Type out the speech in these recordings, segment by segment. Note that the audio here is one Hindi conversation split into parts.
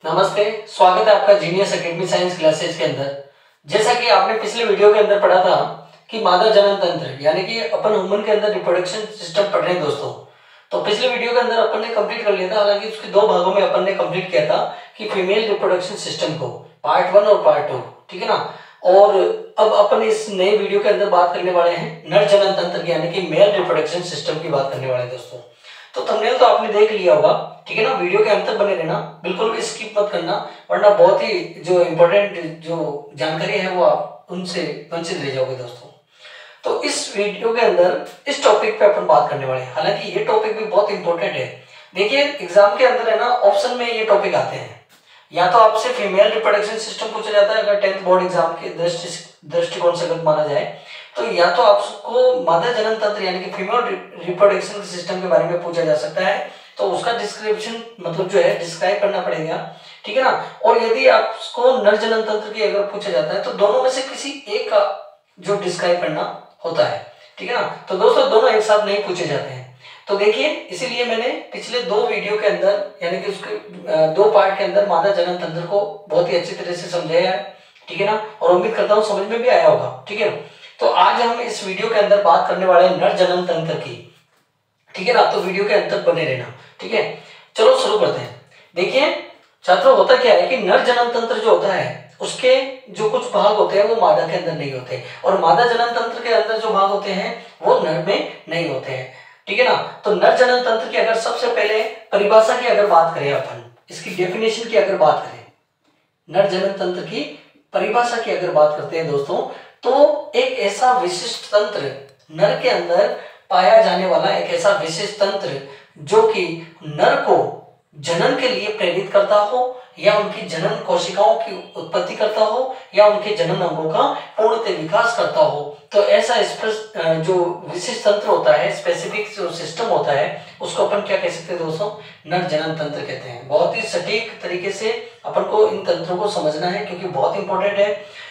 नमस्ते, स्वागत है आपका जीनियस एकेडमी साइंस क्लासेज के अंदर। जैसा कि आपने पिछले वीडियो के अंदर पढ़ा था कि मादा जनन तंत्र यानी कि अपन ह्यूमन के अंदर रिप्रोडक्शन सिस्टम पढ़ रहे हैं दोस्तों। तो पिछले वीडियो के अंदर अपन ने कंप्लीट कर लिया था, हालांकि उसके दो भागों में अपन ने कंप्लीट किया था कि फीमेल रिप्रोडक्शन सिस्टम को, पार्ट 1 और पार्ट 2, ठीक है ना। और अब अपन इस नए वीडियो के अंदर बात करने वाले हैं नर जनन तंत्र की यानी कि मेल रिप्रोडक्शन सिस्टम की बात करने वाले हैं दोस्तों। तो थंबनेल तो आपने देख लिया होगा, ठीक है ना। वीडियो के अंत तक बने रहना, बिल्कुल भी स्किप मत करना, वरना बहुत ही जो इम्पोर्टेंट जो जानकारी है वो आप उनसे वंचित रह जाओगे दोस्तों। तो इस वीडियो के अंदर इस टॉपिक पे अपन बात करने वाले हैं, हालांकि ये टॉपिक भी बहुत इंपॉर्टेंट है। देखिए एग्जाम के अंदर है ना, ऑप्शन में ये टॉपिक आते हैं, या तो आपसे फीमेल रिप्रोडक्शन सिस्टम पूछा जाता है अगर 10th बोर्ड एग्जाम के दृष्टिकोण से अगर माना जाए, तो या तो आपको मादा जनन तंत्र यानी कि फीमेल रिप्रोडक्शन सिस्टम के बारे में पूछा जा सकता है, तो उसका डिस्क्रिप्शन मतलब जो है डिस्क्राइब करना पड़ेगा, ठीक है ना। और यदि आपको नर जनन तंत्र की अगर पूछा जाता है तो दोनों में से किसी एक का जो डिस्क्राइब करना होता है, ठीक है ना। तो दोस्तों दोनों एक साथ नहीं पूछे जाते हैं। तो देखिए इसीलिए मैंने पिछले दो वीडियो के अंदर यानी कि उसके दो पार्ट के अंदर मादा जनन तंत्र को बहुत ही अच्छी तरह से समझाया है, ठीक है ना। और उम्मीद करता हूँ समझ में भी आया होगा, ठीक है। तो आज हम इस वीडियो के अंदर बात करने वाले हैं नर जनन तंत्र की, ठीक है ना। तो वीडियो के अंत तक बने रहना, ठीक है। चलो शुरू करते हैं। देखिए छात्रों, होता क्या है कि नर जनन तंत्र जो होता है उसके जो कुछ भाग होते हैं वो मादा के अंदर नहीं होते, और मादा जनन तंत्र के अंदर जो भाग होते हैं वो नर में नहीं होते हैं, ठीक है ना। तो नर जनन तंत्र की अगर सबसे पहले परिभाषा की अगर बात करें, अपन इसकी डेफिनेशन की अगर बात करें, नर जनन तंत्र की परिभाषा की अगर बात करते हैं दोस्तों, तो एक ऐसा विशिष्ट तंत्र, नर के अंदर पाया जाने वाला एक ऐसा विशिष्ट तंत्र जो कि नर को जनन के लिए प्रेरित करता हो, या उनकी जनन कोशिकाओं की उत्पत्ति करता हो, या उनके जनन अंगों का पूर्णतः विकास करता हो। तो ऐसा जो विशिष्ट तंत्र होता है, स्पेसिफिक जो सिस्टम होता है, उसको अपन क्या कह सकते हैं दोस्तों, नर जनन तंत्र कहते हैं। बहुत ही सटीक तरीके से अपन को इन तंत्रों को समझना है, क्योंकि बहुत इंपॉर्टेंट है।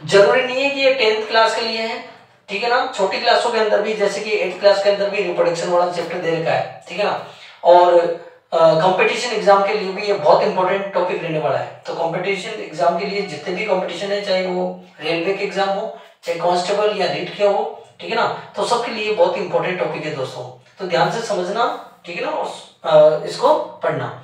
जरूरी नहीं है कि ये 10th क्लास के लिए है, ठीक है ना। छोटी क्लासों के अंदर भी, जैसे कि 8th क्लास के अंदर भी रिप्रोडक्शन वाला चैप्टर दे रखा है, ठीक है ना। और कंपटीशन एग्जाम के लिए भी ये बहुत इंपॉर्टेंट टॉपिक रहने वाला है। तो कंपटीशन एग्जाम के लिए जितने भी कंपटीशन है, चाहे वो रेलवे के एग्जाम हो, चाहे कांस्टेबल या रीट के हो, ठीक है ना, तो सबके लिए बहुत इंपॉर्टेंट टॉपिक है दोस्तों। तो ध्यान से समझना, ठीक है ना, और इसको पढ़ना।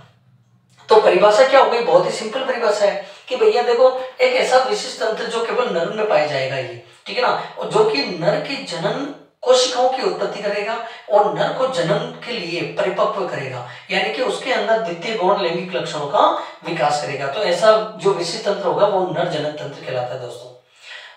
तो परिभाषा क्या हो गई, बहुत ही सिंपल परिभाषा है कि भैया देखो, एक ऐसा विशिष्ट तंत्र जो केवल नर में पाया जाएगा ये, ठीक है ना, और जो कि नर की जनन कोशिकाओं की उत्पत्ति करेगा और नर को जनन के लिए परिपक्व करेगा, यानी कि उसके अंदर द्वितीय गौण लैंगिक लक्षणों का विकास करेगा। तो ऐसा जो विशिष्ट तंत्र होगा वो नर जनन तंत्र कहलाता है दोस्तों।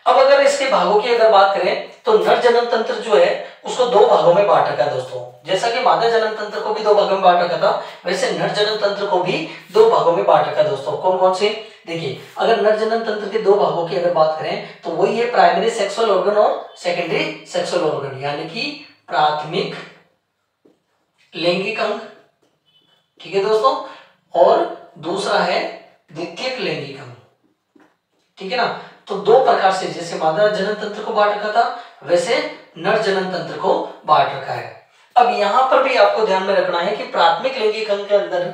अब अगर इसके भागों की अगर बात करें, तो नर जनन तंत्र जो है उसको दो भागों में बांट रखा है दोस्तों। जैसा कि मादा जनन तंत्र को भी दो भागों में बांट रखा था, वैसे नर जनन तंत्र को भी दो भागों में बांट रखा है दोस्तों। कौन कौन से, देखिए अगर नर जनन तंत्र के दो भागों की अगर बात करें, तो वही है प्राइमरी सेक्सुअल ऑर्गन और सेकेंडरी सेक्सुअल ऑर्गन, यानी कि प्राथमिक लैंगिक अंग, ठीक है दोस्तों, और दूसरा है द्वितीयक लैंगिक अंग, ठीक है ना। तो दो प्रकार से, जैसे मादा जनन तंत्र को बांट रखा था, वैसे नर जनन तंत्र को बांट रखा है। अब यहां पर भी आपको ध्यान में रखना है कि प्राथमिक लैंगिक अंग के अंदर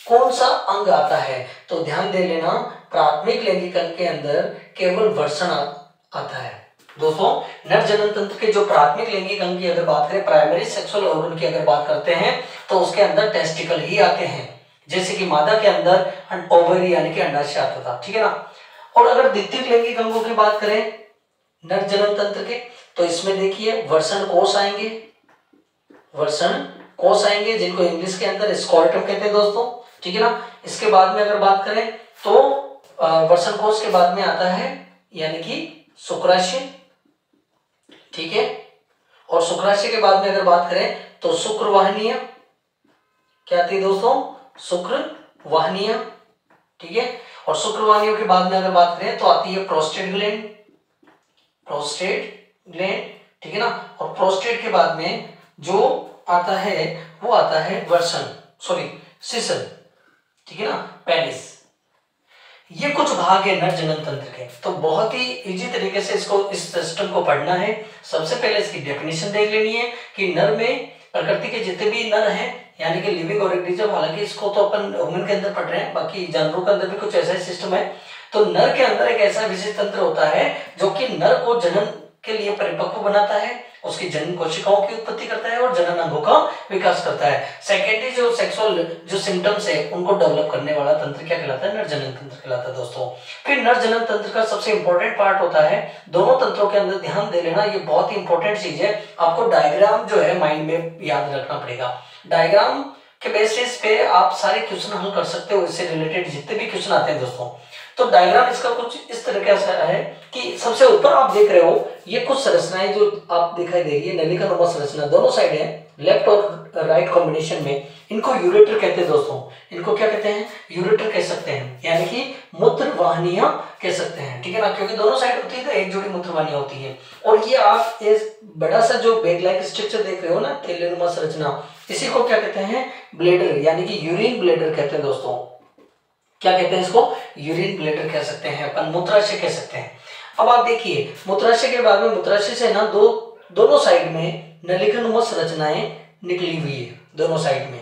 कौन सा अंग आता है। तो ध्यान दे लेना, प्राथमिक लैंगिक अंग के अंदर केवल वृषण आता है दोस्तों। नर जनन तंत्र के जो प्राथमिक लैंगिक अंग की अगर बात करें, प्राइमरी सेक्सुअल ऑर्गन की अगर बात करते हैं, तो उसके अंदर टेस्टिकल ही आते हैं, जैसे कि मादा के अंदर ओवरी यानी कि अंडाशय आता था, ठीक है ना। और अगर द्वितीयक लैंगिक अंगों की बात करें नर जनन तंत्र के, तो इसमें देखिए वृषण कोष आएंगे, वृषण कोष आएंगे, जिनको इंग्लिश के अंदर स्कॉर्टम कहते हैं दोस्तों, ठीक है ना। इसके बाद में अगर बात करें तो वृषण कोष के बाद में आता है यानी कि शुक्राशय, ठीक है। और शुक्राशय के बाद में अगर बात करें तो शुक्रवाहिनियां क्या आती है दोस्तों, शुक्रवाहिनियां, ठीक है। और शुक्रवाहिनियों के बाद में अगर बात करें तो आती है प्रोस्टेट ग्लैंड, प्रोस्टेट ग्लैंड, ठीक है ना। और प्रोस्टेट के बाद में जो आता है वो आता है सीसन, ठीक है ना, पेनिस। ये कुछ भाग है नर जनन तंत्र के। तो बहुत ही इजी तरीके से इस सिस्टम को पढ़ना है। सबसे पहले इसकी डेफिनेशन देख लेनी है कि नर में प्रकृति के जितने भी नर हैं यानी कि लिविंग ऑर्गेनिज्म, हालांकि इसको तो अपन ह्यूमन के अंदर पढ़ रहे हैं, बाकी जानवरों के अंदर भी कुछ ऐसा ही सिस्टम है। तो नर के अंदर एक ऐसा विशेष तंत्र होता है जो कि नर को जनन के लिए परिपक्व बनाता है, उसकी जनन कोशिकाओं की उत्पत्ति करता है और जनन अंगों का विकास करता है। सेकेंडरी जो सेक्सुअल जो सिम्टम्स है उनको डेवलप करने वाला तंत्र क्या कहलाता है? नर जनन तंत्र कहलाता है दोस्तों। फिर नर जनन तंत्र का सबसे इंपॉर्टेंट पार्ट होता है, दोनों तंत्रों के अंदर ध्यान दे लेना, ये बहुत ही इंपॉर्टेंट चीज है, आपको डायग्राम जो है माइंड में याद रखना पड़ेगा। डायग्राम के बेसिस पे आप सारे क्वेश्चन हल कर सकते हो, इससे रिलेटेड जितने भी क्वेश्चन आते हैं दोस्तों। तो डायग्राम इसका कुछ इस तरीके से है कि सबसे ऊपर आप देख रहे हो ये कुछ संरचनाएं जो आप दिखाई दे रही है, नलिका नुमा संरचना दोनों साइड है, लेफ्ट और राइट कॉम्बिनेशन में, इनको यूरेटर कहते हैं दोस्तों। इनको क्या कहते हैं? यूरेटर कह सकते हैं, यानी कि मूत्र वाहिनियां कह सकते हैं, ठीक है ना, क्योंकि दोनों साइड होती है तो एक जोड़ी मूत्र वाहिनियां होती है। और ये आप इस बड़ा सा जो बैग लाइक स्ट्रक्चर देख रहे हो ना, थैलेनुमा संरचना, इसी को क्या कहते हैं? ब्लेडर, यानी कि यूरिन ब्लेडर कहते हैं दोस्तों। क्या कहते हैं इसको? यूरिन ब्लेडर कह सकते हैं, अपन मूत्राशय कह सकते हैं। अब आप देखिए मूत्राशय के बाद में, मूत्राशय से ना दोनों साइड में नलिकानुमा संरचनाएं निकली हुई है, दोनों साइड में,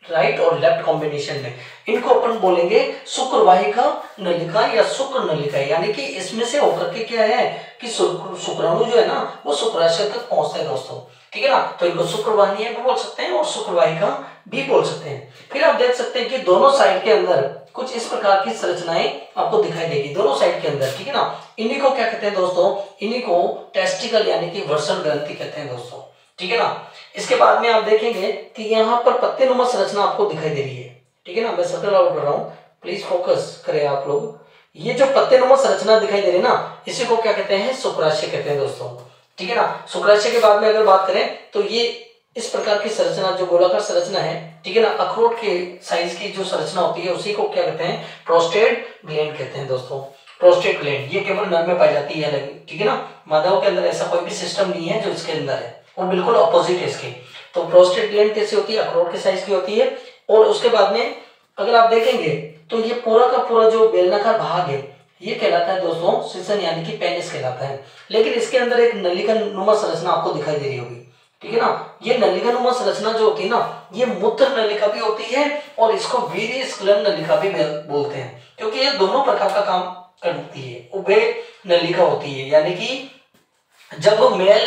राइट और लेफ्ट कॉम्बिनेशन में। इनको अपन बोलेंगे शुक्रवाहिका नलिका या शुक्र नलिका, यानी कि इसमें से होकर के क्या है कि शुक्राणु जो है ना वो शुक्राशय तक पहुंचता है दोस्तों, ठीक है ना। तो इनको शुक्रवाहिनियां भी बोल सकते हैं और शुक्रवाहिका भी बोल सकते हैं। फिर आप देख सकते हैं कि दोनों साइड के अंदर कुछ इस प्रकार की संरचनाएं आपको दिखाई देगी, दोनों साइड के अंदर, ठीक है ना। इन्हीं को क्या कहते हैं दोस्तों? इन्हीं को टेस्टिकल यानी कि वर्षण ग्रंथि कहते हैं दोस्तों, ठीक है ना। इसके बाद में आप देखेंगे कि यहाँ पर पत्तेनुमा संरचना आपको दिखाई दे रही है, ठीक है ना। मैं सर्कल आउट कर रहा हूँ, प्लीज फोकस करें आप लोग। ये जो पत्तेनुमा संरचना दिखाई दे रही है ना, इसी को क्या कहते हैं? शुक्राशय कहते हैं दोस्तों, ठीक है ना। शुक्राशय के बाद में अगर बात करें तो ये इस प्रकार की संरचना जो गोलाकार संरचना है, ठीक है ना, अखरोट के साइज की जो संरचना होती है उसी को क्या कहते हैं? प्रोस्टेट ग्लैंड कहते हैं दोस्तों। प्रोस्टेट ग्लैंड ये केवल नर में पाई जाती है, ठीक है ना। मादाओं के अंदर ऐसा कोई भी सिस्टम नहीं है जो इसके अंदर है, वो बिल्कुल ऑपोजिट है इसके। तो प्रोस्टेट ग्लैंड कैसी होती है? अखरोट के साइज की होती है। और उसके बाद में अगर आप देखेंगे तो ये पूरा का पूरा जो बेलनाकार भाग है ये कहलाता है दोस्तों सिसन, यानी कि पेनिस कहलाता है। लेकिन इसके अंदर एक नलिका नुमा संरचना आपको दिखाई दे रही होगी, ठीक है ना। ये नलिका नुमा संरचना जो होती है ना, ये मूत्र नलिका भी होती है और इसको वीर्य स्खलन नलिका भी बोलते हैं, क्योंकि ये दोनों प्रकार का काम करती है। उभय नलिका होती है, यानी कि जब मेल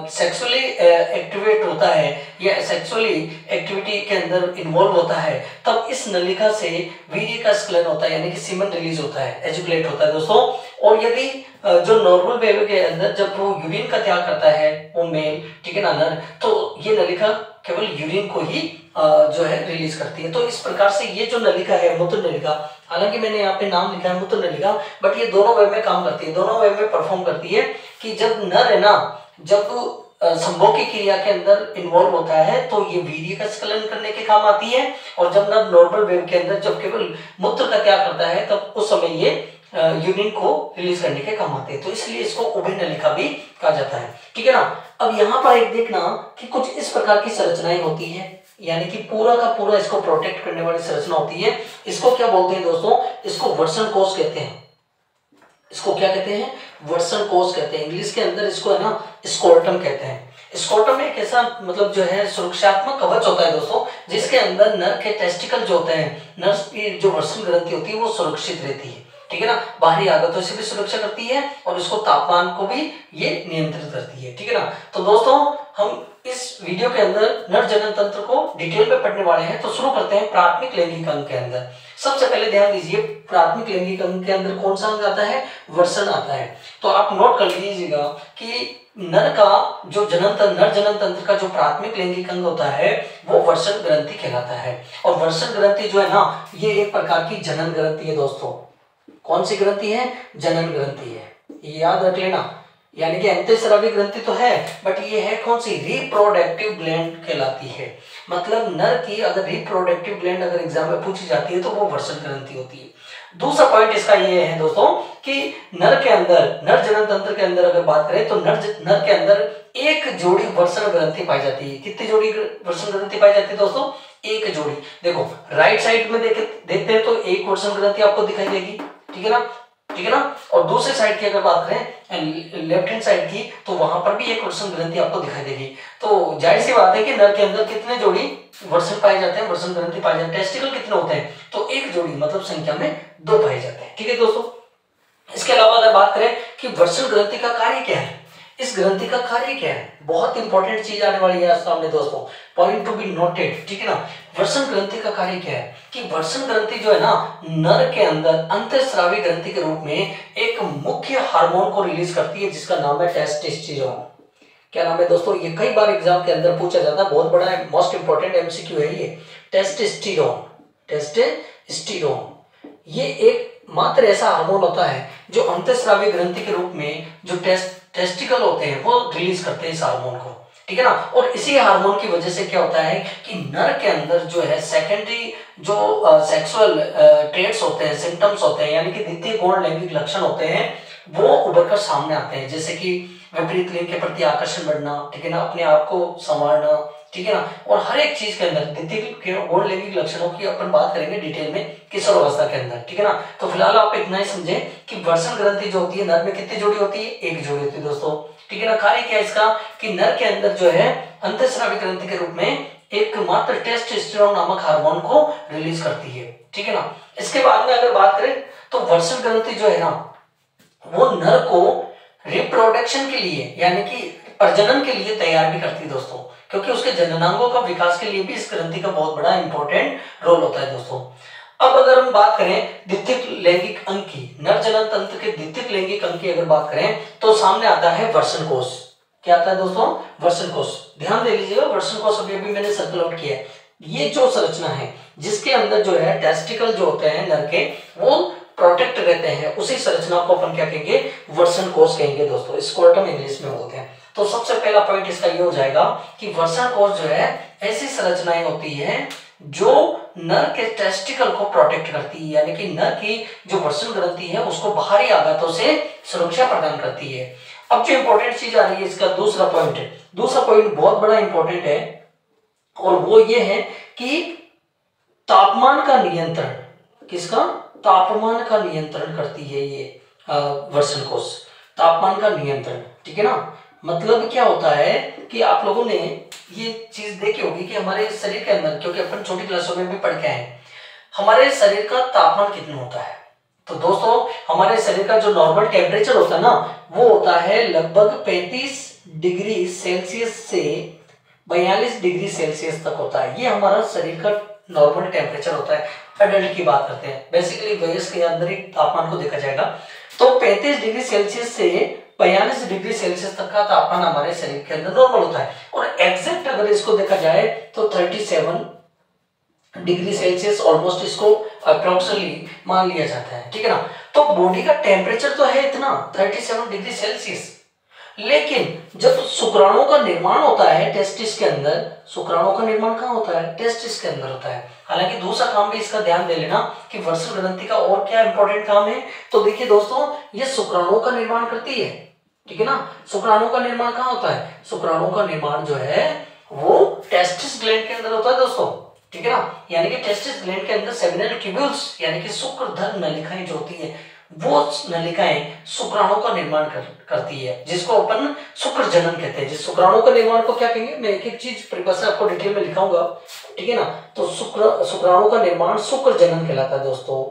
सेक्सुअली एक्टिवेट होता है या सेक्सुअली एक्टिविटी के अंदर इन्वॉल्व होता है, तब इस नलिका से वीर्य का स्खलन होता है, यानी कि सीमन रिलीज होता है, एजुकेट होता है दोस्तों। और यदि जो नॉर्मल बेबी के अंदर जब वो यूरिन का त्याग करता है वो मेल, ठीक है ना, नर, तो ये नलिका केवल यूरिन को ही जो है रिलीज करती है। तो इस प्रकार से ये जो नलिका है मूत्र नलिका, हालांकि मैंने यहाँ पे नाम लिखा है मूत्र नलिका, बट ये दोनों वे में काम करती है, दोनों वे में परफॉर्म करती है। कि जब नर है ना, जब संभोग की क्रिया के अंदर इन्वॉल्व होता है तो ये वीर्य का स्खलन करने के काम आती है, और जब नर नॉर्मल वेव के अंदर जब केवल मूत्र का त्याग करता है तब उस समय ये यूरिन को रिलीज करने के काम आते हैं। तो इसलिए इसको उभय नलिका भी कहा जाता है, ठीक है ना। अब यहाँ पर एक देखना कि कुछ इस प्रकार की संरचनाएं होती है, यानी कि पूरा का पूरा इसको प्रोटेक्ट करने वाली संरचना होती है। इसको क्या बोलते हैं दोस्तों? इसको वर्षण कोश कहते हैं। इसको क्या कहते हैं? वर्षण कोश कहते हैं। इंग्लिश के अंदर इसको है ना स्कोर्टम कहते हैं। स्कोर्टम एक ऐसा मतलब जो है सुरक्षात्मक कवच होता है दोस्तों, जिसके अंदर नर के टेस्टिकल जो होते हैं, नर की जो वर्षण ग्रंथि होती है वो सुरक्षित रहती है, ठीक है ना। बाहरी आगतों से भी सुरक्षा करती है और इसको तापमान को भी ये नियंत्रित करती है, ठीक है ना। तो दोस्तों हम इस वीडियो के अंदर नर जनन तंत्र को डिटेल में पढ़ने वाले हैं। तो शुरू करते हैं प्राथमिक लैंगिक अंग के अंदर। सबसे पहले ध्यान दीजिए प्राथमिक लैंगिक अंग के अंदर कौन सा अंग आता है? वर्षण आता है। तो आप नोट कर लीजिएगा कि नर का जो नर जनन तंत्र का जो प्राथमिक लैंगिक अंग होता है वो वर्षण ग्रंथि कहलाता है। और वर्षण ग्रंथि जो है ना, ये एक प्रकार की जनन ग्रंथि है दोस्तों। कौन सी ग्रंथि है? जनन ग्रंथि है, ये याद रख लेना। यानी कि अंतःस्रावी ग्रंथि तो है, बट ये है कौन सी? रिप्रोडक्टिव ग्लैंड कहलाती है। मतलब नर की अगर रिप्रोडक्टिव ग्लैंड अगर एग्जाम में पूछी जाती है तो वो वर्षण ग्रंथि होती है। दूसरा पॉइंट इसका ये है दोस्तों कि नर के अंदर, नर जनन तंत्र के अंदर अगर बात करें तो नर के अंदर एक जोड़ी वर्षण ग्रंथि पाई जाती है। कितनी जोड़ी वर्षण ग्रंथि पाई जाती है दोस्तों? एक जोड़ी। देखो राइट साइड में देखते हैं तो एक वर्षण ग्रंथि आपको दिखाई देगी, ठीक है ना। ठीक है ना। और दूसरे साइड की अगर बात करें लेफ्ट हैंड साइड की, तो वहां पर भी एक वृषण ग्रंथि आपको दिखाई देगी। तो जाहिर सी बात है कि नर के अंदर कितने जोड़ी वृषण पाए जाते हैं, वृषण ग्रंथि पाए जाते हैं। टेस्टिकल कितने होते हैं, तो एक जोड़ी, मतलब संख्या में 2 पाए जाते हैं। ठीक है दोस्तों। इसके अलावा अगर बात करें कि वृषण ग्रंथि का कार्य क्या है, इस ग्रंथि का कार्य क्या है, बहुत इंपॉर्टेंट चीज आने वाली है सामने दोस्तों, पॉइंट टू बी नोटेड। ठीक है ना। वृषण ग्रंथि का कार्य क्या है कि वृषण ग्रंथि जो है ना, नर के अंदर अंतःस्रावी ग्रंथि के रूप में एक मुख्य हार्मोन को रिलीज करती है जिसका नाम है टेस्टोस्टेरोन। क्या नाम है दोस्तों, ये कई बार एग्जाम के अंदर पूछा जाता है, बहुत बड़ा है, मोस्ट इंपॉर्टेंट एमसीक्यू है ये। टेस्टोस्टेरोन, टेस्टोस्टेरोन ये एक मात्र ऐसा हार्मोन होता है जो अंतःस्रावी ग्रंथि के रूप में जो टेस्टिकल होते हैं वो रिलीज करते हैं इस हार्मोन को। ठीक है ना। और इसी हार्मोन की वजह से क्या होता है कि नर के अंदर जो है सेकेंडरी जो सेक्सुअल ट्रेट्स होते हैं, सिम्टम्स होते हैं, यानी कि द्वितीय गौण लैंगिक लक्षण होते हैं, वो उभर कर सामने आते हैं। जैसे कि विपरीत लिंग के प्रति आकर्षण बढ़ना, ठीक है ना, अपने आप को संवारना, ठीक है ना। और हर एक चीज के अंदर द्वितीय गौण लैंगिक लक्षणों की अपन बात करेंगे डिटेल में किशोरावस्था के अंदर। ठीक है ना। तो फिलहाल आप इतना ही समझे कि वृषण ग्रंथि जो होती है नर में कितनी जोड़ी होती है, एक जोड़ी होती है दोस्तों। ठीक है ना। कार्य क्या है इसका कि नर के अंदर जो है अंतःस्रावी ग्रंथि के रूप में एक मात्र टेस्टोस्टेरोन नामक हार्मोन को रिलीज करती है। ठीक है ना। इसके बाद में अगर बात करें तो वृषण ग्रंथि जो है ना, वो नर को रिप्रोडक्शन के लिए यानी कि प्रजनन के लिए तैयार भी करती है दोस्तों, क्योंकि उसके जननांगों का विकास के लिए भी इस ग्रंथि का बहुत बड़ा इंपॉर्टेंट रोल होता है दोस्तों। अब अगर हम बात करें द्वितीयक लैंगिक अंग की, नर जनन तंत्र के द्वितीयक लैंगिक अंग की अगर बात करें तो सामने आता है वृषण कोश। क्या आता है दोस्तों, वृषण कोश। ध्यान दे लीजिएगा, वृषण कोश अभी अभी मैंने सर्कल आउट किया है। ये जो संरचना है जिसके अंदर जो है टेस्टिकल जो होते हैं नर के, वो प्रोटेक्ट रहते हैं, उसी संरचना को अपन क्या कहेंगे, वृषण कोश कहेंगे दोस्तों। स्क्रोटम इंग्लिश में बोलते हैं। तो सबसे पहला पॉइंट इसका ये हो जाएगा कि वृषण कोश जो है ऐसी संरचनाएं होती है जो नर के टेस्टिकल को प्रोटेक्ट करती है, यानी कि नर की जो वृषण ग्रंथि है उसको बाहरी आघातों से सुरक्षा प्रदान करती है। अब जो इंपॉर्टेंट चीज आ रही है इसका दूसरा पॉइंट बहुत बड़ा इंपॉर्टेंट है, और वो ये है कि तापमान का नियंत्रण, किसका, तापमान का नियंत्रण करती है ये वृषण कोश, तापमान का नियंत्रण। ठीक है ना। मतलब क्या होता है कि आप लोगों ने ये चीज देखी होगी कि हमारे शरीर के अंदर, क्योंकि अपन छोटी क्लासों में भी पढ़ के आए, हमारे शरीर का तापमान कितना होता है। तो दोस्तों हमारे शरीर का जो नॉर्मल टेम्परेचर होता है ना, वो होता है लगभग 35 डिग्री सेल्सियस से 42 डिग्री सेल्सियस तक होता है। ये हमारा शरीर का नॉर्मल टेम्परेचर होता है। एडल्ट की बात करते हैं, बेसिकली वयस्क के अंदर ही तापमान को देखा जाएगा। तो 35 डिग्री सेल्सियस से 42 डिग्री सेल्सियस तक का तापमान हमारे शरीर के अंदर नॉर्मल होता है। और एग्जैक्ट अगर इसको देखा जाए तो 37 डिग्री सेल्सियस ऑलमोस्ट इसको अप्रोक्सीमेटली मान लिया जाता है। ठीक है ना। तो बॉडी का टेम्परेचर तो है इतना 37 डिग्री सेल्सियस, लेकिन जब शुक्राणुओं का निर्माण होता है टेस्टिस के अंदर, शुक्राणुओं का निर्माण कहाँ होता है, टेस्टिस के अंदर होता है। हालांकि दूसरा काम भी इसका ध्यान दे लेना कि वृषण ग्रंथि का और क्या इंपॉर्टेंट काम है। तो देखिए दोस्तों, ये शुक्राणुओं का निर्माण करती है। ठीक है ना। शुक्राणुओं का निर्माण कहाँ होता है, शुक्राणुओं का निर्माण जो है वो टेस्टिस ग्लैंड के अंदर होता है दोस्तों। ठीक है ना। यानी कि टेस्टिस ग्लैंड के अंदर सेमिनल ट्यूब्यूल्स यानी कि शुक्रधर नलिकाएं जो होती है, वो नलिकाएं शुक्राणुओं का निर्माण करती है, जिसको अपन शुक्र जनन कहते हैं। जिस शुक्राणुओं का निर्माण को क्या कहेंगे, मैं एक एक चीज परिभाषा आपको डिटेल में लिखाऊंगा। ठीक है ना। तो शुक्राणुओं का निर्माण शुक्र जनन कहलाता है दोस्तों।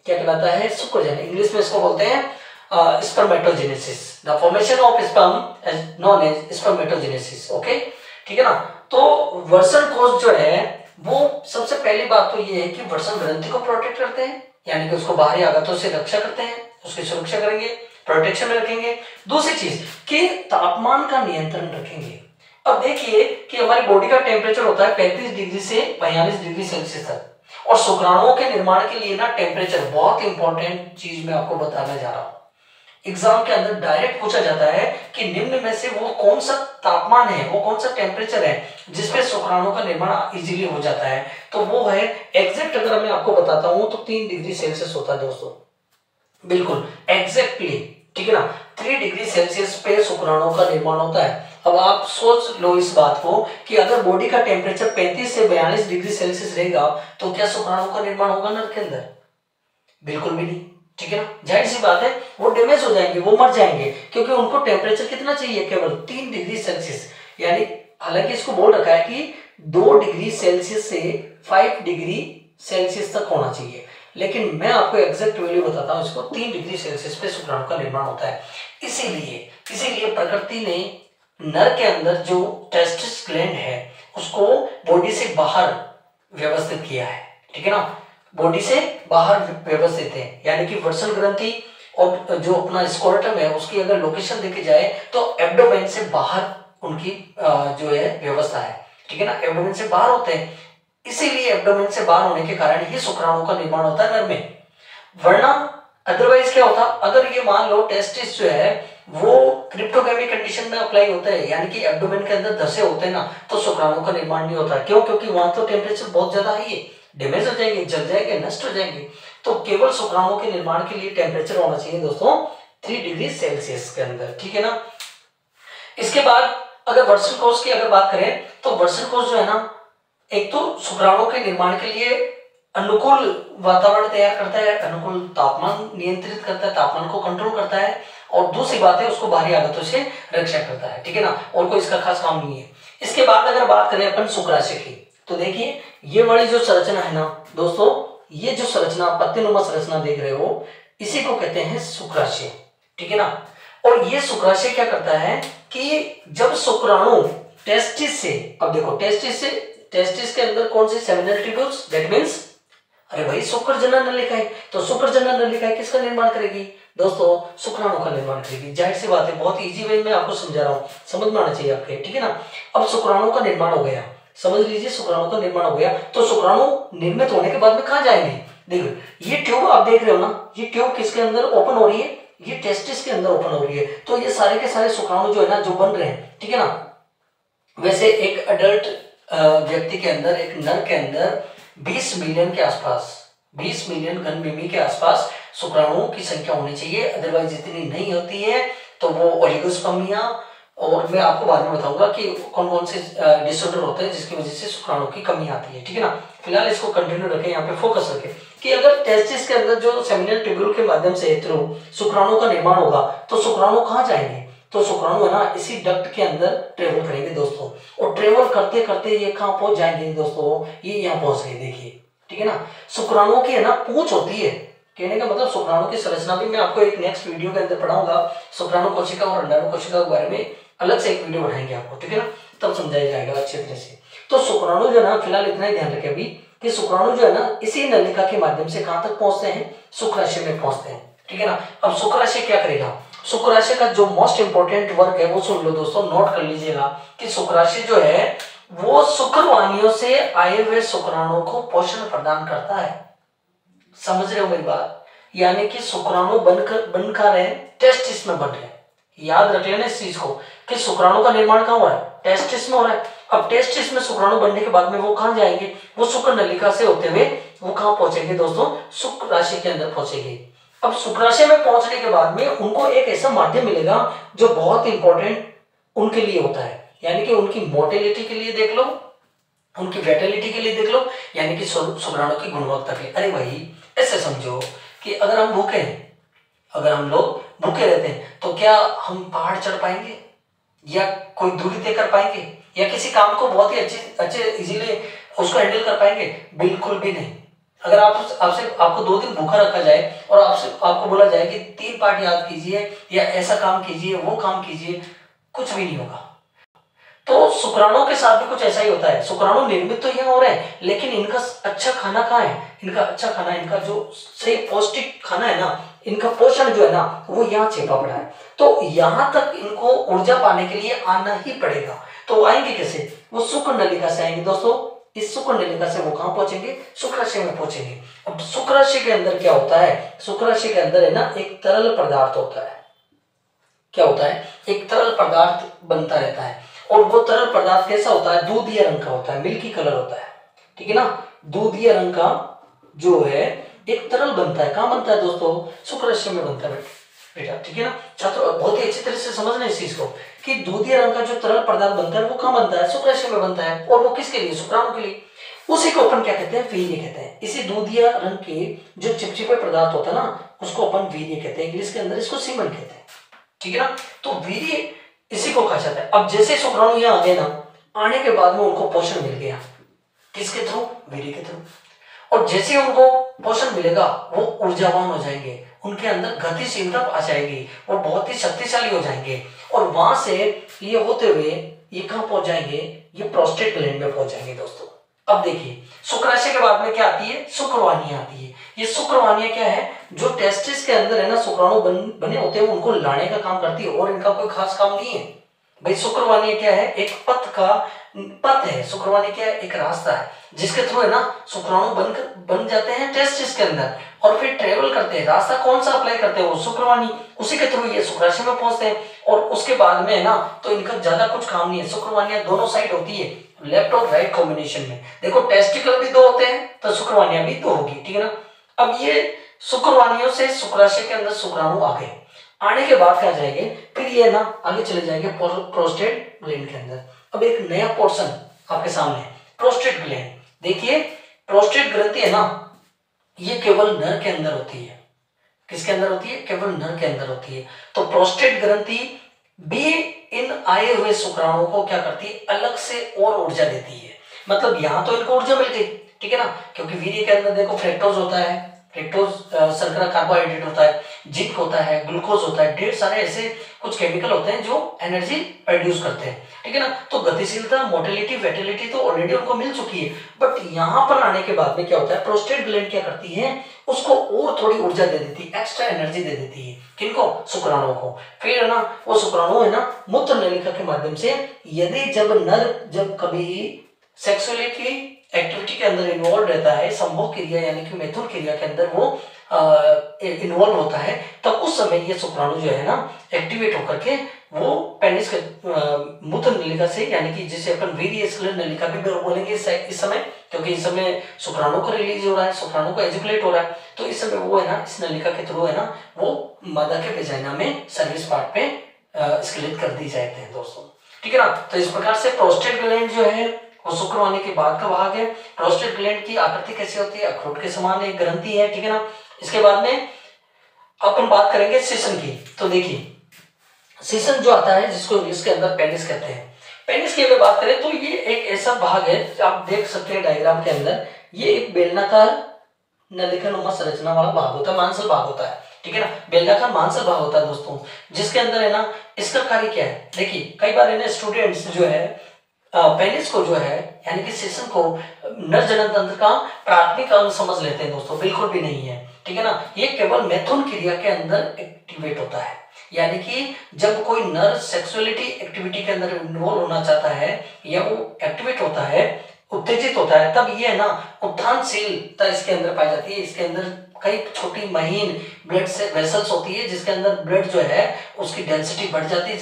क्या कहलाता है, शुक्र जनन। इंग्लिश में इसको बोलते हैं spermatogenesis. The formation of sperm is known as spermatogenesis. Okay. ठीक है ना। तो वृषण कोश जो है वो सबसे पहली बात तो ये है कि वृषण ग्रंथि को प्रोटेक्ट करते हैं, यानी कि उसको बाहरी आघातों से रक्षा करते हैं, उसकी सुरक्षा करेंगे, प्रोटेक्शन में रखेंगे। दूसरी चीज कि तापमान का नियंत्रण रखेंगे। अब देखिए कि हमारी बॉडी का टेम्परेचर होता है 35 डिग्री से 42 डिग्री सेल्सियस तक, और शुक्राणुओं के निर्माण के लिए ना टेम्परेचर बहुत इंपॉर्टेंट चीज मैं आपको बताने जा रहा हूं। एग्जाम के अंदर डायरेक्ट पूछा जाता है कि निम्न में से वो कौन सा तापमान है, वो कौन सा टेम्परेचर है जिसपे शुक्राणुओं का निर्माण इजीली हो जाता है। तो वो है एग्जैक्ट, अगर मैं आपको बताता हूं तो 3 डिग्री सेल्सियस होता है दोस्तों, बिल्कुल एग्जैक्टली। ठीक है ना। 3 डिग्री सेल्सियस पे शुक्राणुओं का निर्माण होता है। अब आप सोच लो इस बात को कि अगर बॉडी का टेम्परेचर 35 से 42 डिग्री सेल्सियस रहेगा तो क्या शुक्राणुओं का निर्माण होगा नर के अंदर, बिल्कुल भी नहीं। ठीक है ना, जाहिर सी बात है वो डैमेज हो जाएंगे, वो मर जाएंगे, क्योंकि उनको टेम्परेचर कितना चाहिए, केवल 3 डिग्री सेल्सियस। यानी हालांकि इसको बोल रखा है कि 2 डिग्री सेल्सियस से 5 डिग्री सेल्सियस तक होना चाहिए, लेकिन मैं आपको एग्जैक्ट वैल्यू बताता हूँ, इसको 3 डिग्री सेल्सियस पे शुक्राणु का निर्माण होता है। इसीलिए प्रकृति ने नर के अंदर जो टेस्टिस ग्लैंड है उसको बॉडी से बाहर व्यवस्थित किया है, ठीक है ना, बॉडी से बाहर व्यवस्थित है। यानी कि वर्षण ग्रंथि और जो अपना स्कोलेटम है उसकी अगर लोकेशन देखी जाए तो एब्डोमेन से बाहर उनकी जो है व्यवस्था है, ठीक है ना, एब्डोमेन से बाहर होते हैं। इसीलिए एब्डोमेन से बाहर होने के कारण ही शुक्राणु का निर्माण होता है नर में, वरना अदरवाइज क्या होता, अगर ये मान लो टेस्टिस जो है वो क्रिप्टोगैमी कंडीशन में अप्लाई होता है, यानी कि एब्डोमेन के अंदर धसे होते हैं ना, तो शुक्राणु का निर्माण नहीं होता। क्यों? क्योंकि वहां तो टेम्परेचर बहुत ज्यादा हाई है, डैमेज हो जाएंगे, जल जाएंगे, नष्ट हो जाएंगे। तो केवल शुक्राणु के निर्माण के लिए टेम्परेचर होना चाहिए दोस्तों 3 डिग्री सेल्सियस के अंदर, ठीक है ना। इसके बाद अगर वर्षण कोश की अगर बात करें तो वर्षण कोश जो है ना, एक तो शुक्राणु के निर्माण के लिए अनुकूल वातावरण तैयार करता है, अनुकूल तापमान नियंत्रित करता है, तापमान को कंट्रोल करता है, और दूसरी बात है उसको बाहरी आगतों से रक्षा करता है, ठीक है ना, और कोई इसका खास काम नहीं है। इसके बाद अगर बात करें अपन शुक्राशय की, तो देखिए ये वाली जो संरचना है ना दोस्तों, ये जो संरचना पत्तीनुमा संरचना देख रहे हो, इसी को कहते हैं शुक्राशय, ठीक है ना। और ये शुक्राशय क्या करता है कि जब शुक्राणु टेस्टिस से, अब देखो टेस्टिस के अंदर कौन सी सेमिनल ट्यूब्यूल्स, दैट मींस अरे भाई शुक्र जनन नलिका है, तो शुक्र जनन नलिका किसका निर्माण करेगी दोस्तों, शुक्राणु का निर्माण करेगी। जाहिर सी बात है, बहुत इजी वे में आपको समझा रहा हूँ, समझ में आना चाहिए आपके, ठीक है ना। अब शुक्राणु का निर्माण हो गया, समझ लीजिए शुक्राणु का निर्माण हो गया, तो शुक्राणु निर्मित होने के बाद में कहाँ जाएंगे, देखो ये ट्यूब आप देख रहे हो ना, ये ट्यूब किसके अंदर ओपन हो रही है, ये टेस्टिस के अंदर ओपन हो रही है। तो ये सारे के सारे शुक्राणु जो है ना जो बन रहे हैं, ठीक है ना। वैसे एक अडल्ट व्यक्ति के अंदर, एक नर के अंदर 20 मिलियन के आसपास, 20 मिलियन घन मिमी के आसपास शुक्राणुओं की संख्या होनी चाहिए, अदरवाइज इतनी नहीं होती है तो वो ओलिगोस्पर्मिया, और मैं आपको बाद में बताऊंगा कि कौन कौन से डिसऑर्डर होते हैं जिसकी वजह से शुक्राणु की कमी आती है, ठीक है ना। फिलहाल इसको कंटिन्यू रखें, यहाँ पे फोकस रखें कि अगर टेस्टिस के अंदर जो सेमिनल ट्यूब्यूल के माध्यम से थ्रू शुक्राणु का निर्माण होगा तो शुक्राणु कहाँ जाएंगे, तो शुक्राणु है ना इसी डक्ट के अंदर ट्रेवल करेंगे दोस्तों, और ट्रेवल करते करते ये कहाँ पहुंच जाएंगे दोस्तों, ये यहाँ पहुंच गए, देखिए, ठीक है ना। शुक्राणुओं की है ना पूंछ होती है, कहने का मतलब शुक्राणु की संरचना भी मैं आपको एक नेक्स्ट वीडियो के अंदर पढ़ाऊंगा, शुक्राणु कोशिका और अंडाणु कोशिका के बारे में अलग से एक वीडियो बनाएंगे आपको, ठीक है ना, तब समझाया जाएगा अच्छे तरह से। तो शुक्राणु जो है ना, फिलहाल इतना ही ध्यान रखें अभी कि शुक्राणु जो है ना इसी नलिका के माध्यम से कहां तक पहुंचते हैं, शुक्राशय में पहुंचते हैं, ठीक है ना। अब शुक्राशय क्या करेगा, शुक्राशय का जो मोस्ट इंपोर्टेंट वर्क है वो सुन लो दोस्तों, नोट कर लीजिएगा कि शुक्राशय जो है वो शुक्रवाणियों से आए हुए शुक्राणुओं को पोषण प्रदान करता है। समझ रहे हो मेरी बात, यानी कि शुक्राणु बनकर रहे टेस्टिस में बन रहे, याद रख लेना इस चीज को कि शुक्राणु का निर्माण कहाँ हो रहा है, टेस्टिस में हो रहा है। अब टेस्टिस में शुक्राणु बनने के बाद में वो कहाँ जाएंगे, वो शुक्र नलिका से होते हुए वो कहाँ पहुंचेंगे दोस्तों, शुक्राशय के अंदर पहुंचेंगे। अब शुक्राशय में पहुंचने के बाद में उनको एक ऐसा माध्यम मिलेगा जो बहुत इंपॉर्टेंट उनके लिए होता है, यानी कि उनकी मोटिलिटी के लिए देख लो, उनकी वेटिलिटी के लिए देख लो, यानी कि शुक्राणु की गुणवत्ता के लिए। अरे भाई ऐसे समझो कि अगर हम भूखे हैं, अगर हम लोग भूखे रहते हैं तो क्या हम पहाड़ चढ़ पाएंगे या कोई दूरी तय कर पाएंगे या किसी काम को बहुत ही अच्छे इजीली उसको हैंडल कर पाएंगे, बिल्कुल भी नहीं। अगर आपको 2 दिन भूखा रखा जाए और आपको बोला जाए कि 3 पाठ याद कीजिए या ऐसा काम कीजिए वो काम कीजिए, कुछ भी नहीं होगा। तो शुक्राणु के साथ भी कुछ ऐसा ही होता है, शुक्राणु निर्मित तो यहाँ हो रहे हैं लेकिन इनका अच्छा खाना कहाँ है, इनका अच्छा खाना, इनका जो सही पौष्टिक खाना है ना, इनका पोषण जो है ना वो यहाँ छिपा पड़ा है। तो यहाँ तक इनको ऊर्जा पाने के लिए आना ही पड़ेगा। तो आएंगे कैसे, वो शुक्र नलिका से आएंगे दोस्तों, इस शुक्र नलिका से वो कहाँ पहुंचेंगे, शुक्राशय में पहुंचेंगे। अब शुक्राशय के अंदर क्या होता है, शुक्राशय के अंदर है ना एक तरल पदार्थ होता है, क्या होता है, एक तरल पदार्थ बनता रहता है, और वो तरल पदार्थ कैसा होता है, दूधिया रंग का होता है, मिल्की कलर होता है, ठीक है ना। दूधिया रंग का जो है एक तरल बनता है, कहाँ बनता है दोस्तों, शुक्राशय में बनता है बेटा, ठीक है ना। छात्रों बहुत ही अच्छी तरह से समझना इस चीज को कि दूधिया रंग का जो तरल पदार्थ बनता है वो कहाँ बनता है, शुक्राशय में बनता है, और वो किसके लिए, शुक्राणु के लिए। उसी को अपन क्या कहते हैं, वीर्य कहते हैं। इसी दूधिया रंग के जो चिपचिपे पदार्थ होता है ना, उसको अपन वीर्य कहते हैं, इंग्लिश के अंदर इसको सीमन कहते हैं, ठीक है ना। तो वीर्य इसी को कहा जाता है। अब जैसे शुक्राणु यहाँ आ गए ना, आने के बाद में उनको पोषण मिल गया, किसके थ्रू, वीर्य के थ्रू। और जैसे उनको पोषण मिलेगा वो ऊर्जावान हो जाएंगे, उनके अंदर गतिशीलता आ जाएगी, वो बहुत ही शक्तिशाली हो जाएंगे, और वहां से ये होते हुए ये कहां पहुंच जाएंगे, ये प्रोस्टेट ग्लैंड में पहुंच जाएंगे दोस्तों। अब देखिए शुक्राशय के बाद में क्या आती है, शुक्रवाणियां आती है। ये शुक्रवाणियां क्या है, जो टेस्टिस के अंदर है ना शुक्राणु बने होते हैं, उनको लाने का काम करती है, और इनका कोई खास काम नहीं है भाई। शुक्रवाणियां क्या है, एक पथ है। शुक्रवाणी क्या है, एक रास्ता है जिसके थ्रू है ना शुक्राणु बन जाते हैं टेस्टिस के अंदर, और फिर ट्रेवल करते हैं। रास्ता कौन सा अप्लाई करते हैं, वो शुक्रवाणी, उसी के थ्रू ये शुक्राशय में पहुंचते हैं। और उसके बाद में है ना, तो इनका ज्यादा कुछ काम नहीं है। शुक्रवाणियां दोनों साइड होती है, लेफ्ट और राइट कॉम्बिनेशन में। देखो टेस्टिकल भी दो होते हैं तो शुक्रवाणियां भी दो होगी, ठीक है ना। अब ये शुक्रवाणियों से शुक्राशय के अंदर शुक्राणु आ गए, आने के बाद क्या जाएंगे, फिर ये ना आगे चले जाएंगे प्रोस्टेट ग्लैंड के अंदर। अब एक नया पोर्शन आपके सामने, प्रोस्टेट ग्लैंड। देखिए प्रोस्टेट ग्रंथि है ना, ये केवल नर के अंदर होती है। किसके अंदर होती है, केवल नर के अंदर होती है। तो प्रोस्टेट ग्रंथि भी इन आए हुए शुक्राणुओं को क्या करती है, अलग से और ऊर्जा देती है। मतलब यहां तो इनको ऊर्जा मिल गई, ठीक है ना, क्योंकि वीर्य के अंदर देखो फ्रेक्टोज होता है, फ्रेक्टोज शर्करा कार्बोहाइड्रेट होता है, जिंक होता है, ग्लूकोज होता है, ढेर सारे ऐसे कुछ केमिकल होते हैं जो एनर्जी प्रोड्यूस करते हैं, ठीक है ना। तो गतिशीलता, मोटिलिटी, वेटिलिटी तो ऑलरेडी उनको मिल चुकी है, बट यहां पर आने के बाद में क्या होता है, प्रोस्टेट ग्लैंड क्या करती है, उसको और थोड़ी ऊर्जा दे देती है, एक्स्ट्रा एनर्जी दे देती है। किनको, शुक्राणुओं को। फिर है ना वो शुक्राणु है ना मूत्र नलिका के माध्यम से, यदि जब कभी सेक्सुअलिटी एक्टिविटी के अंदर इन्वॉल्व रहता है, संभोग क्रिया यानी कि मैथुन क्रिया के अंदर वो इन्वॉल्व होता है, तब उस समय ये शुक्राणु जो है ना एक्टिवेट होकर के वो पेनिस के मूत्र नलिका से, यानी कि जिसे अपन वीर्य स्खलन नलिका भी बोलेंगे इस समय, क्योंकि इस समय शुक्राणु को रिलीज हो रहा है, शुक्राणु को एजुकुलेट हो रहा है, तो इस समय वो है ना इस नलिका के थ्रू है ना वो मादा के वेजाइना में सर्विस पार्ट पे स्खलित कर दी जाते हैं दोस्तों, ठीक है ना। तो इस प्रकार से प्रोस्टेट ग्लैंड जो है वो शुक्रवाणी के बाद का भाग है। प्रोस्टेट ग्लैंड की आकृति कैसी होती है, अखरोट के समान एक ग्रंथि है, ठीक है ना। इसके बाद में अपन बात करेंगे सीसन की। तो देखिए सीसन जो आता है, जिसको इंग्लिश के अंदर पेनिस कहते हैं, पेनिस की अगर बात करें तो ये एक ऐसा भाग है, आप देख सकते हैं डायग्राम के अंदर, ये एक बेलनाकार नलिकानुमा संरचना वाला भाग होता है, मांसल भाग होता है, ठीक है ना। बेलनाकार मांसल भाग होता है दोस्तों, जिसके अंदर है ना इसका कार्य क्या है। देखिए कई बार इन्हें स्टूडेंट्स जो है पेनिस को जो है यानी कि सीसन को नर जनन तंत्र का प्राथमिक अंग समझ लेते हैं दोस्तों, बिल्कुल भी नहीं है, ठीक है ना। ये केवल मैथुन क्रिया के अंदर एक्टिवेट होता है, यानी कि जब कोई नर सेक्सुअलिटी एक्टिविटी के अंदर इन्वॉल्व होना चाहता है या वो एक्टिवेट होता है, उत्तेजित होता है, तब ये है ना उत्थानशीलता इसके अंदर पाई जाती है। इसके अंदर कई छोटी महीन ब्लड से वेसल्स होती है, जिसके अंदर ब्लड जो है उसकी डेंसिटी बढ़ जाती है,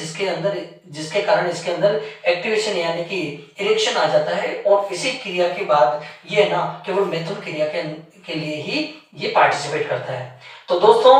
जिसके कारण इसके अंदर एक्टिवेशन यानी कि इरेक्शन आ जाता है, और इसी क्रिया के बाद ये ना केवल मैथुन क्रिया के लिए ही ये पार्टिसिपेट करता है। तो दोस्तों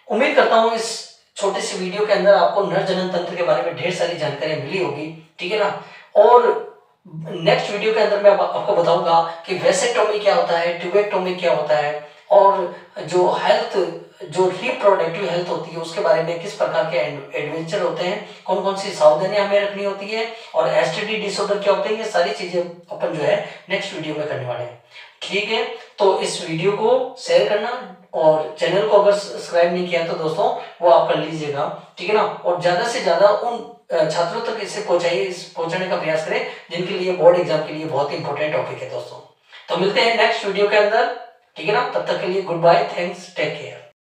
उम्मीद करता हूँ इस छोटी सी वीडियो के अंदर आपको नर जनन तंत्र के बारे में ढेर सारी जानकारी मिली होगी, ठीक है ना। और नेक्स्ट वीडियो के अंदर मैं आपको बताऊंगा कि वेसेक्टोमी क्या होता है, ट्यूबेक्टोमी क्या होता है, और जो रिप्रोडक्टिव हेल्थ होती है उसके बारे में किस प्रकार के एडवेंचर होते हैं, कौन कौन सी सावधानियां हमें रखनी होती है, और एसटीडी डिसऑर्डर क्या होते हैं, ये सारी चीजें अपन जो है नेक्स्ट वीडियो में करने वाले हैं, ठीक है। तो इस वीडियो को शेयर करना, और चैनल को अगर सब्सक्राइब नहीं किया तो दोस्तों वो आप कर लीजिएगा, ठीक है ना। और ज्यादा से ज्यादा उन छात्रों तक इसे पहुंचाने का प्रयास करें जिनके लिए बोर्ड एग्जाम के लिए बहुत ही इंपॉर्टेंट टॉपिक है दोस्तों। तो मिलते हैं नेक्स्ट वीडियो के अंदर, ठीक है ना। तब तक के लिए goodbye, thanks, take care.